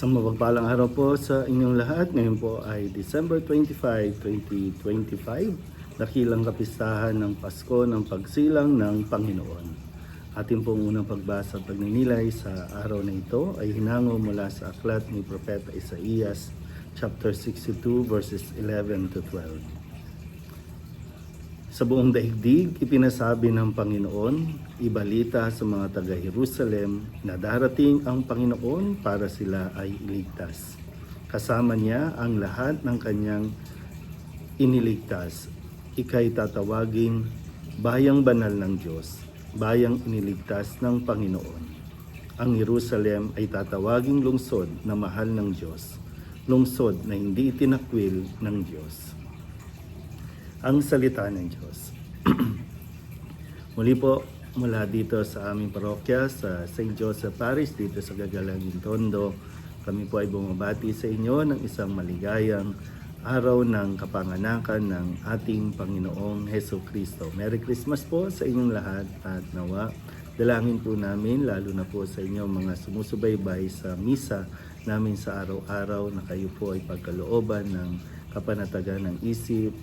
Isang mapagpalang araw po sa inyong lahat. Ngayon po ay December 25, 2025. Dakilang kapistahan ng Pasko ng pagsilang ng Panginoon. Ating pong unang pagbasa at pagninilay sa araw na ito ay hinango mula sa aklat ni Propeta Isaías, chapter 62, verses 11 to 12. Sa buong daigdig, ipinasabi ng Panginoon, ibalita sa mga taga-Jerusalem na darating ang Panginoon para sila ay iligtas. Kasama niya ang lahat ng kanyang iniligtas. Ika'y tatawagin bayang banal ng Diyos, bayang iniligtas ng Panginoon. Ang Jerusalem ay tatawaging lungsod na mahal ng Diyos, lungsod na hindi itinakwil ng Diyos. Ang salita ng Diyos. Muli po mula dito sa aming parokya sa St. Joseph Parish dito sa Gagalangin Tondo, kami po ay bumabati sa inyo ng isang maligayang araw ng kapanganakan ng ating Panginoong Heso Kristo. Merry Christmas po sa inyong lahat at nawa dalangin po namin lalo na po sa inyo mga sumusubaybay sa misa namin sa araw-araw na kayo po ay pagkalooban ng kapanatagan ng isip,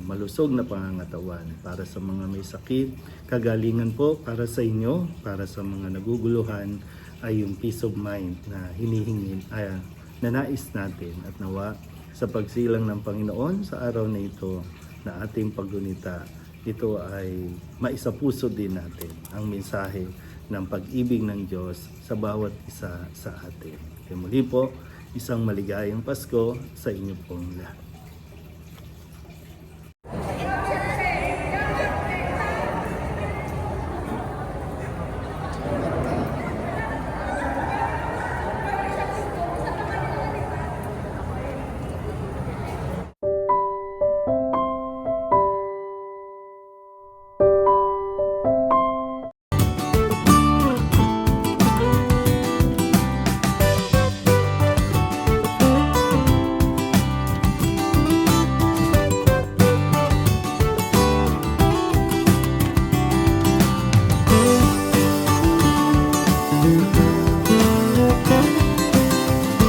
malusog na pangangatawan para sa mga may sakit, kagalingan po para sa inyo, para sa mga naguguluhan ay yung peace of mind na hinihingin, na nais natin at nawa sa pagsilang ng Panginoon sa araw na ito na ating paggunita, ito ay maisapuso din natin ang mensahe ng pag-ibig ng Diyos sa bawat isa sa atin. Kaya muli po, isang maligayang Pasko sa inyo pong lahat.